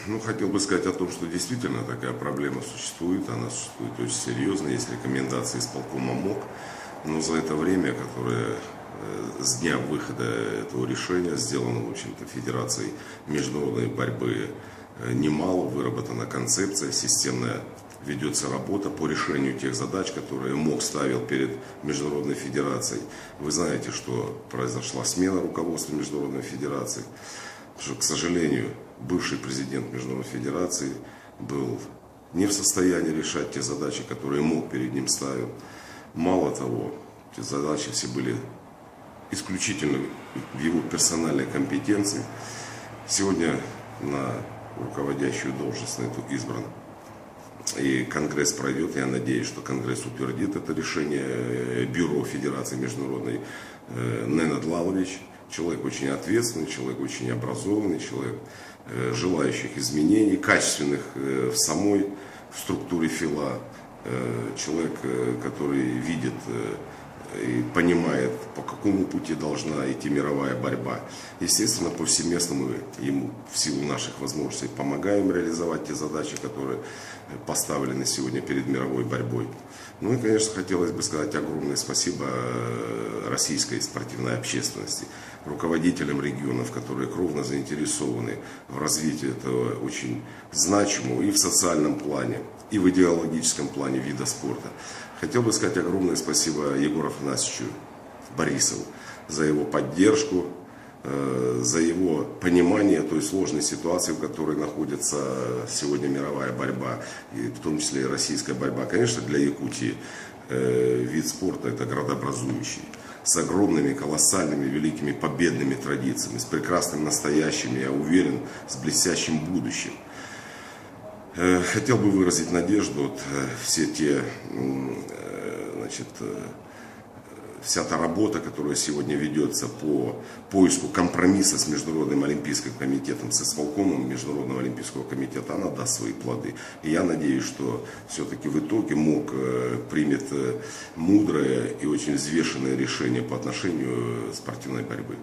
Ну, хотел бы сказать о том, что действительно такая проблема существует, она существует очень серьезно, есть рекомендации исполкома МОК, но за это время, которое с дня выхода этого решения сделано, в общем-то, Федерацией международной борьбы немало, выработана концепция, системная ведется работа по решению тех задач, которые МОК ставил перед Международной Федерацией. Вы знаете, что произошла смена руководства Международной Федерации, что, к сожалению, бывший президент Международной Федерации был не в состоянии решать те задачи, которые МОК перед ним ставил. Мало того, эти задачи все были исключительно в его персональной компетенции. Сегодня на руководящую должность на эту избран. И Конгресс пройдет, я надеюсь, что Конгресс утвердит это решение Бюро Федерации Международной. Ненад Лалович, человек очень ответственный, человек очень образованный, человек, желающих изменений, качественных в самой структуре ФИЛА, человек, который видит и понимает, по какому пути должна идти мировая борьба. Естественно, повсеместно мы ему в силу наших возможностей помогаем реализовать те задачи, которые поставлены сегодня перед мировой борьбой. Ну и, конечно, хотелось бы сказать огромное спасибо российской спортивной общественности, руководителям регионов, которые кровно заинтересованы в развитии этого очень значимого и в социальном плане, и в идеологическом плане вида спорта. Хотел бы сказать огромное спасибо Егору Афанасьевичу Борисову за его поддержку, за его понимание той сложной ситуации, в которой находится сегодня мировая борьба, и в том числе и российская борьба. Конечно, для Якутии вид спорта – это градообразующий, с огромными, колоссальными, великими победными традициями, с прекрасным настоящим, я уверен, с блестящим будущим. Хотел бы выразить надежду, вот, вся та работа, которая сегодня ведется по поиску компромисса с Международным олимпийским комитетом, с исполкомом Международного олимпийского комитета, она даст свои плоды. И я надеюсь, что все-таки в итоге МОК примет мудрое и очень взвешенное решение по отношению спортивной борьбы.